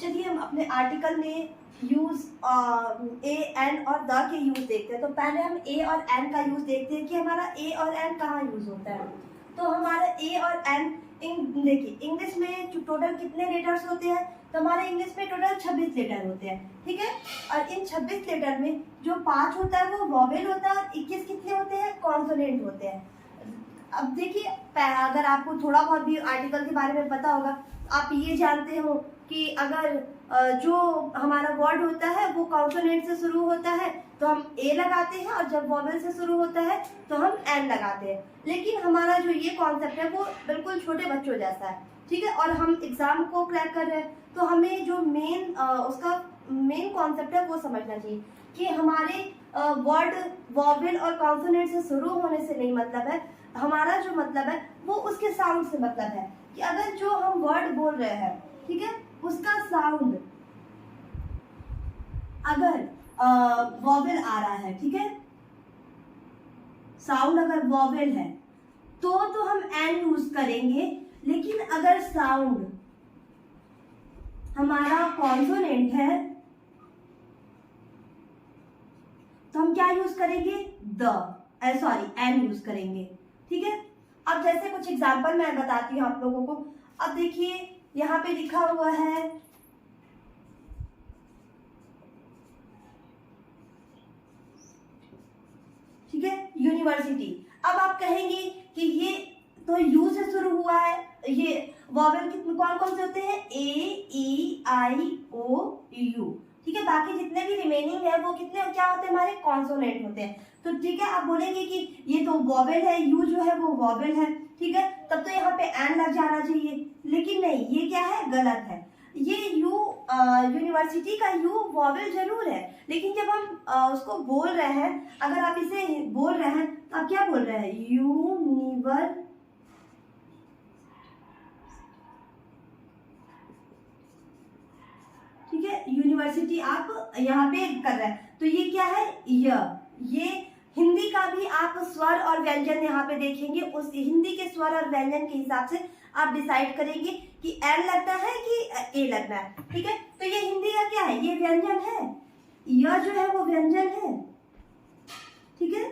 चलिए हम अपने आर्टिकल में यूज ए एन और द के यूज देखते हैं। तो पहले हम ए और एन का यूज देखते हैं कि हमारा ए और एन कहाँ यूज होता है। तो हमारा ए और एन देखिए इंग्लिश में टोटल कितने लेटर्स होते हैं, तो हमारे इंग्लिश में टोटल 26 लेटर होते हैं, ठीक है। और इन 26 लेटर में जो 5 होता है वो वॉवेल होता है और 21 कितने होते हैं, कॉन्सोनेंट होते हैं। अब देखिए अगर आपको थोड़ा बहुत भी आर्टिकल के बारे में पता होगा, आप ये जानते हो कि अगर जो हमारा वर्ड होता है वो कॉन्सोनेंट से शुरू होता है तो हम ए लगाते हैं, और जब वॉवेल से शुरू होता है तो हम एन लगाते हैं। लेकिन हमारा जो ये कॉन्सेप्ट है वो बिल्कुल छोटे बच्चों जैसा है, ठीक है। और हम एग्जाम को क्रैक कर रहे हैं तो हमें जो उसका मेन कॉन्सेप्ट है वो समझना चाहिए कि हमारे वर्ड वॉवेल और कॉन्सोनेंट से शुरू होने से नहीं मतलब है, हमारा जो मतलब है वो उसके साउंड से मतलब है कि अगर जो हम वर्ड बोल रहे हैं, ठीक है, उसका साउंड अगर वॉवेल आ रहा है, ठीक है, साउंड अगर वॉवेल है तो हम एन यूज करेंगे। लेकिन अगर साउंड हमारा कॉन्सोनेंट है तो हम क्या यूज करेंगे, एन यूज करेंगे, ठीक है। अब जैसे कुछ एग्जांपल मैं बताती हूँ आप लोगों को। अब देखिए यहाँ पे लिखा हुआ है ठीक है, यूनिवर्सिटी। अब आप कहेंगे कि ये तो यू से शुरू हुआ है, ये वॉवेल कितने कौन कौन से होते हैं, ए ई आई ओ यू, ठीक है। बाकी जितने भी रिमेनिंग है वो कितने क्या होते हैं, हमारे कॉन्सोनेंट होते हैं। तो ठीक है, आप बोलेंगे कि ये तो वॉवेल है, यू जो है वो वॉवेल है, ठीक है, तब तो यहाँ पे एन लग जाना चाहिए। लेकिन नहीं, ये क्या है, गलत है। ये यू यूनिवर्सिटी का यू वॉवेल जरूर है, लेकिन जब हम उसको बोल रहे हैं, अगर आप इसे बोल रहे हैं तो आप क्या बोल रहे हैं, यूनिवर, ठीक है, यूनिवर्सिटी आप यहाँ पे कर रहे हैं। तो ये क्या है, ये हिंदी का भी आप स्वर और व्यंजन यहाँ पे देखेंगे, उस हिंदी के स्वर और व्यंजन के हिसाब से आप डिसाइड करेंगे कि एन लगना है कि ए लगना है, ठीक है। तो ये हिंदी का क्या है, ये व्यंजन है, यह जो है वो व्यंजन है, ठीक है।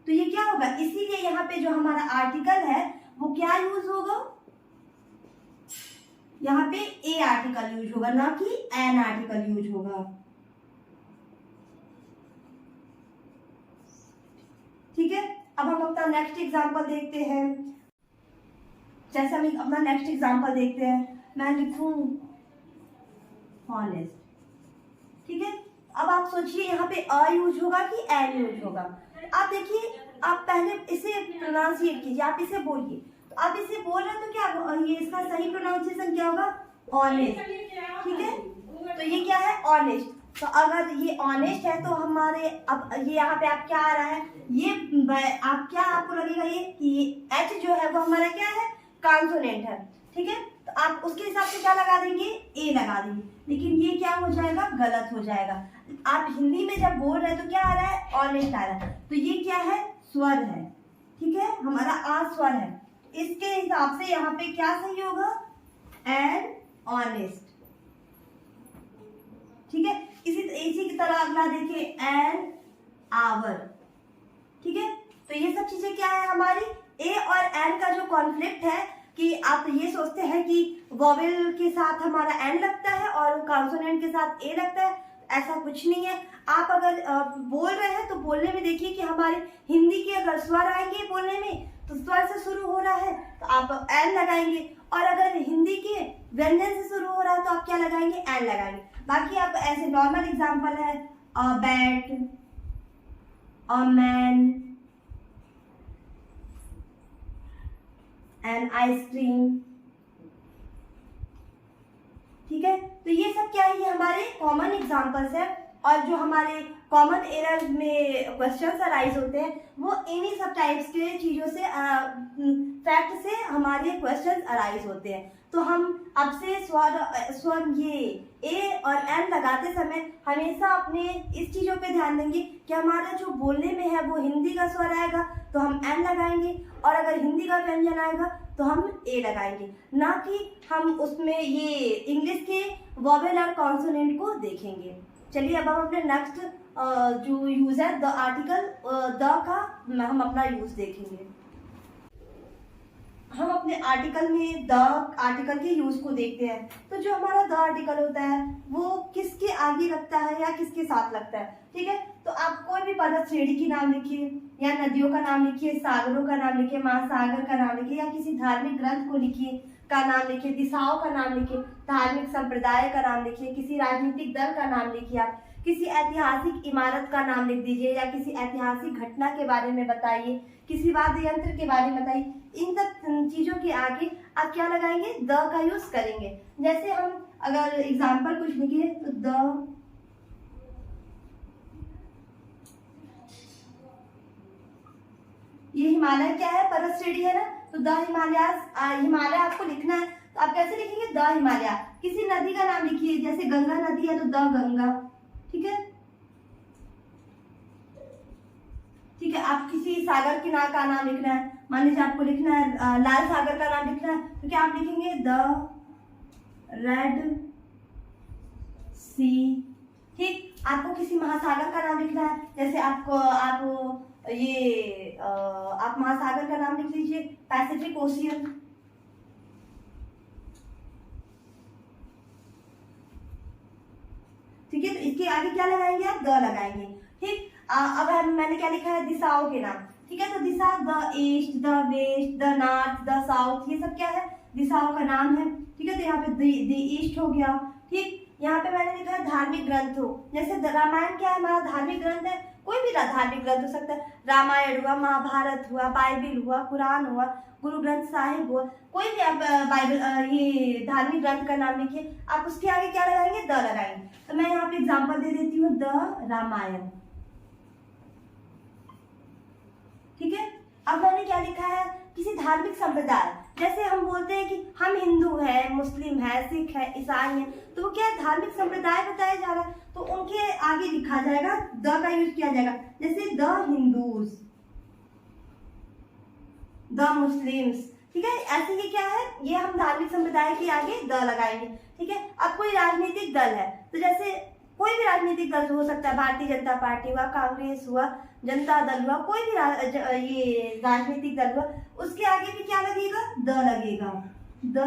तो ये क्या होगा, इसीलिए यहाँ पे जो हमारा आर्टिकल है वो क्या यूज होगा, यहाँ पे ए आर्टिकल यूज होगा, ना कि एन आर्टिकल यूज होगा, ठीक है। अब हम अपना नेक्स्ट एग्जांपल देखते हैं। जैसे हम अपना नेक्स्ट एग्जांपल देखते हैं, मैं लिखूं हॉनेस्ट, ठीक है। अब आप सोचिए यहाँ पे अ यूज होगा कि एन यूज होगा। आप देखिए, आप पहले इसे प्रोनाउंसिएट कीजिए, आप इसे बोलिए। तो आप इसे बोल रहे हैं तो क्या ये इसका सही प्रोनाउंसिएशन क्या होगा, ऑनेस्ट, ठीक है। तो ये क्या है, ऑनेस्ट। तो अगर ये ऑनेस्ट है तो हमारे अब ये यहाँ पे आप क्या आ रहा है, ये आप क्या आपको लगेगा ये कि एच जो है वो हमारा क्या है, कॉन्सोनेंट है, ठीक है। तो आप उसके हिसाब से क्या लगा देंगे, ए लगा देंगे। लेकिन ये क्या हो जाएगा, गलत हो जाएगा। आप हिंदी में जब बोल रहे हैं तो क्या आ रहा है, ऑनेस्ट आ रहा है। तो ये क्या है, स्वर है, ठीक है, हमारा आ स्वर है। इसके हिसाब से यहाँ पे क्या सही होगा, एन ऑनेस्ट, ठीक है। इसी की तरह अगला देखिए, एन आवर, ठीक है। तो ये सब चीजें क्या है हमारी, ए और एन का जो कॉन्फ्लिक्ट है कि आप ये सोचते हैं कि वॉवेल के साथ हमारा एन लगता है और कॉन्सोनेंट के साथ ए लगता है, ऐसा कुछ नहीं है। आप अगर बोल रहे हैं तो बोलने में देखिए कि हमारे हिंदी के अगर स्वर आएंगे बोलने में तो स्वर से शुरू हो रहा है तो आप एन लगाएंगे, और अगर हिंदी के व्यंजन से शुरू हो रहा है तो आप क्या लगाएंगे, एन लगाएंगे। बाकी आप ऐसे नॉर्मल एग्जांपल है, a bat, a man, an ice cream, ठीक है। तो ये सब क्या है, ये हमारे कॉमन एग्जांपल्स है, और जो हमारे कॉमन एरर में क्वेश्चंस अराइज होते हैं वो इन्हीं सब टाइप्स के चीजों से फैक्ट से हमारे क्वेश्चंस अराइज होते हैं। तो हम अब से स्वर ये ए और एन लगाते समय हमेशा अपने इस चीज़ों पे ध्यान देंगे कि हमारा जो बोलने में है वो हिंदी का स्वर आएगा तो हम एन लगाएंगे, और अगर हिंदी का व्यंजन आएगा तो हम ए लगाएंगे, ना कि हम उसमें ये इंग्लिश के वोवेल और कॉन्सोनेंट को देखेंगे। चलिए अब हम अपने नेक्स्ट जो यूज है द आर्टिकल द का हम अपना यूज देखेंगे। हम अपने आर्टिकल में द आर्टिकल के यूज को देखते हैं। तो जो हमारा द आर्टिकल होता है वो किसके आगे लगता है या किसके साथ लगता है, ठीक है। तो आप कोई भी पर्वत श्रेणी की नाम लिखिए या नदियों का नाम लिखिए, सागरों का नाम लिखिए, महासागर का नाम लिखिए, या किसी धार्मिक ग्रंथ को लिखिए का नाम लिखिए, दिशाओं का नाम लिखिए, धार्मिक संप्रदाय का नाम लिखिए, किसी राजनीतिक दल का नाम लिखिए, आप किसी ऐतिहासिक इमारत का नाम लिख दीजिए, या किसी ऐतिहासिक घटना के बारे में बताइए, किसी वाद्य यंत्र के बारे में बताइए। इन सब चीजों के आगे आप क्या लगाएंगे, द का यूज करेंगे। जैसे हम अगर एग्जाम्पल कुछ लिखे तो द ये हिमालय क्या है, पर्वत श्रेणी है ना, तो द हिमालय आपको लिखना है तो आप कैसे लिखेंगे, द हिमालय। किसी नदी का नाम लिखिए, जैसे गंगा नदी है तो द गंगा, ठीक है। ठीक है, आप किसी सागर के नाम का नाम लिखना है, मान लीजिए आपको लिखना है लाल सागर का नाम लिखना है तो क्या आप लिखेंगे, द रेड सी। ठीक, आपको किसी महासागर का नाम लिखना है, जैसे आप महासागर का नाम लिख लीजिए पैसिफिक ओशियन। ठीक है, तो इसके आगे क्या लगाएंगे, आप द लगाएंगे। ठीक, अब मैंने क्या लिखा है, दिशाओं के नाम, ठीक है। तो दिशा the east, the west, the north, the south, ये सब क्या है, दिशाओं का नाम है, ठीक है। तो यहाँ पे द ईस्ट हो गया। ठीक, यहाँ पे मैंने लिखा है धार्मिक ग्रंथ हो, जैसे रामायण क्या है, हमारा धार्मिक ग्रंथ है, कोई भी धार्मिक ग्रंथ हो सकता है, रामायण हुआ, महाभारत हुआ, बाइबिल हुआ, कुरान हुआ, गुरु ग्रंथ साहिब हुआ, कोई भी आप बाइबल ये धार्मिक ग्रंथ का नाम लिखिए, आप उसके आगे क्या लगाएंगे, द लगाएंगे। तो मैं यहाँ पे एग्जाम्पल दे देती हूँ, द रामायण। ठीक है, अब मैंने क्या लिखा है, किसी धार्मिक संप्रदाय, जैसे हम बोलते हैं कि हम हिंदू है, मुस्लिम है, सिख है, ईसाई है, तो वो क्या है, धार्मिक संप्रदाय बताया जा रहा है तो उनके आगे लिखा जाएगा, द का यूज किया जाएगा। जैसे द हिंदूज, द मुस्लिम्स, ठीक है। ऐसे ये क्या है, ये हम धार्मिक संप्रदाय के आगे द लगाएंगे। ठीक है, अब कोई राजनीतिक दल है तो जैसे कोई भी राजनीतिक दल हो सकता है, भारतीय जनता पार्टी हुआ, कांग्रेस हुआ, जनता दल हुआ, कोई भी ये राजनीतिक दल हुआ, उसके आगे भी क्या लगेगा, द लगेगा। द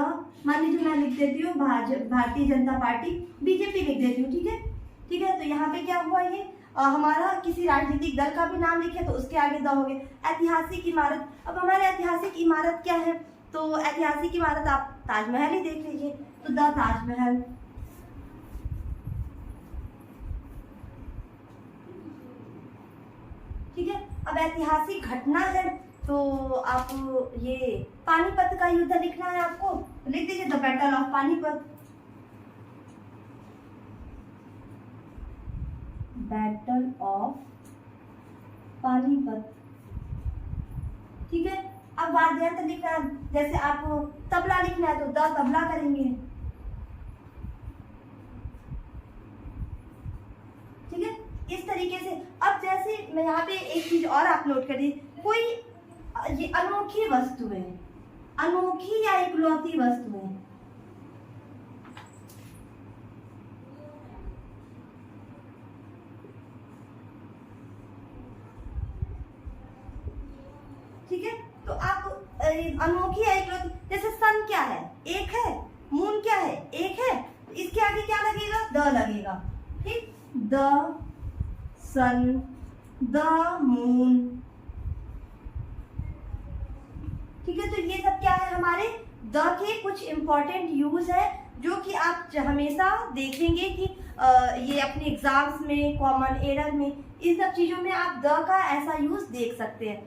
मान लीजिए मैं लिख देती हूँ भारतीय जनता पार्टी, बीजेपी लिख देती हूँ, ठीक है। ठीक है, तो यहाँ पे क्या हुआ, ये हमारा किसी राजनीतिक दल का भी नाम लिखे तो उसके आगे द हो गया। ऐतिहासिक इमारत, अब हमारे ऐतिहासिक इमारत क्या है, तो ऐतिहासिक इमारत आप ताजमहल ही देख लीजिए, तो द ताजमहल। ठीक है, अब ऐतिहासिक घटना है तो आप ये पानीपत का युद्ध लिखना है आपको, लिख दीजिए the battle of Panipat. Battle of Panipat, ठीक है। अब वाद्य यंत्र लिखना है, जैसे आपको तबला लिखना है तो द तबला करेंगे। ठीक है, इस तरीके से। अब जैसे मैं यहाँ पे एक चीज और आप नोट करिए, कोई ये अनोखी वस्तु है, अनोखी या इकलौती वस्तु है, ठीक है। तो आप अनोखी या इकलौती, जैसे सन क्या है, एक है, मून क्या है, एक है, इसके आगे क्या लगेगा, द लगेगा। ठीक, द सन, द मून, ठीक है। तो ये सब क्या है, हमारे द के कुछ इंपॉर्टेंट यूज है जो कि आप हमेशा देखेंगे कि ये अपने एग्जाम्स में, कॉमन एरर में, इन सब चीजों में आप द का ऐसा यूज देख सकते हैं।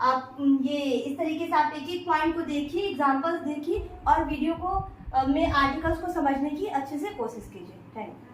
आप ये इस तरीके से आप एक एक पॉइंट को देखिए, एग्जाम्पल्स देखिए और वीडियो को में आर्टिकल्स को समझने की अच्छे से कोशिश कीजिए। Thank you.